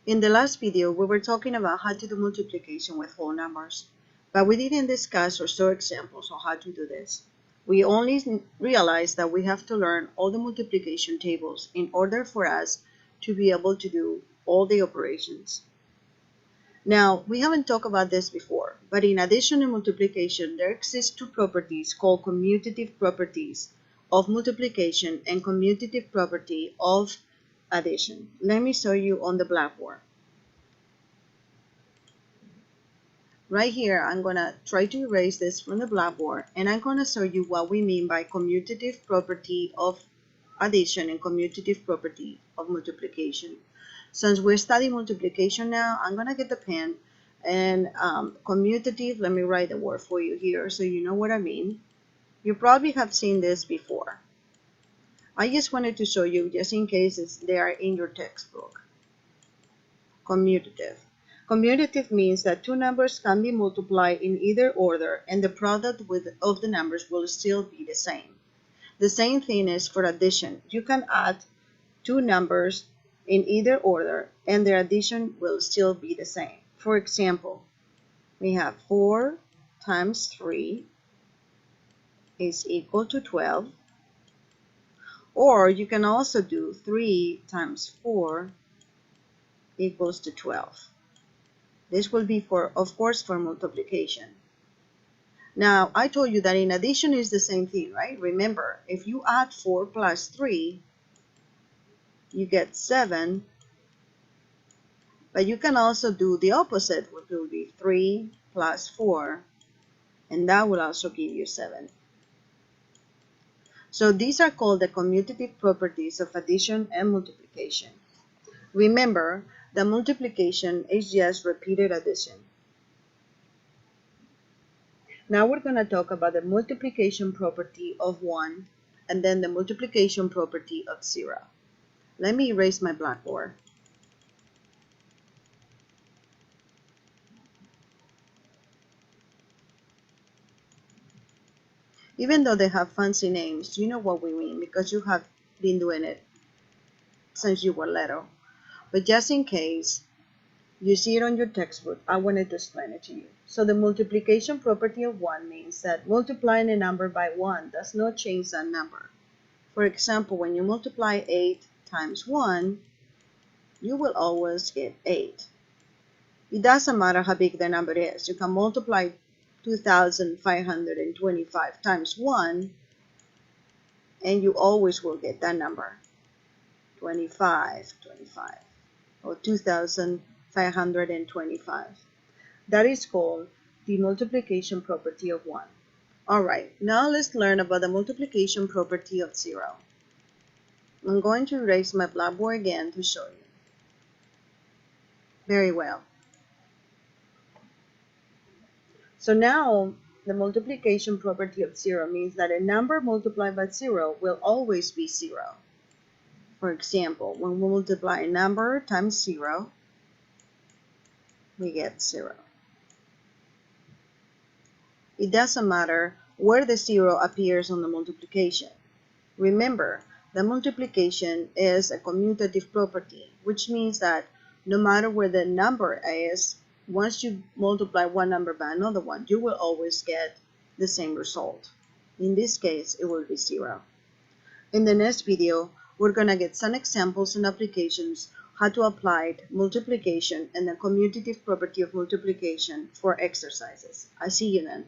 In the last video, we were talking about how to do multiplication with whole numbers, but we didn't discuss or show examples on how to do this. We only realized that we have to learn all the multiplication tables in order for us to be able to do all the operations. Now, we haven't talked about this before, but in addition to multiplication, there exist two properties called commutative properties of multiplication and commutative property of addition. Let me show you on the blackboard. Right here, I'm going to try to erase this from the blackboard, and I'm going to show you what we mean by commutative property of addition and commutative property of multiplication. Since we're studying multiplication now, I'm going to get the pen and commutative, let me write the word for you here so you know what I mean. You probably have seen this before. I just wanted to show you just in case they are in your textbook. Commutative. Commutative means that two numbers can be multiplied in either order and the product of the numbers will still be the same. The same thing is for addition. You can add two numbers in either order and their addition will still be the same. For example, we have 4 times 3 is equal to 12. Or you can also do 3 times 4 equals to 12. This will be of course, for multiplication. Now, I told you that in addition is the same thing, right? Remember, if you add 4 plus 3, you get 7. But you can also do the opposite, which will be 3 plus 4, and that will also give you 7. So these are called the commutative properties of addition and multiplication. Remember, the multiplication is just repeated addition. Now we're going to talk about the multiplication property of 1 and then the multiplication property of 0. Let me erase my blackboard. Even though they have fancy names, you know what we mean because you have been doing it since you were little. But just in case you see it on your textbook, I wanted to explain it to you. So the multiplication property of 1 means that multiplying a number by 1 does not change that number. For example, when you multiply 8 times 1, you will always get 8. It doesn't matter how big the number is. You can multiply 2,525 times 1, and you always will get that number, 25, or 2,525. That is called the multiplication property of 1. Alright, now let's learn about the multiplication property of 0. I'm going to erase my blackboard again to show you. Very well. So now the multiplication property of 0 means that a number multiplied by 0 will always be 0. For example, when we multiply a number times 0, we get 0. It doesn't matter where the 0 appears on the multiplication. Remember, the multiplication is a commutative property, which means that no matter where the number is, once you multiply one number by another one, you will always get the same result. In this case, it will be 0. In the next video, we're going to get some examples and applications how to apply multiplication and the commutative property of multiplication for exercises. I'll see you then.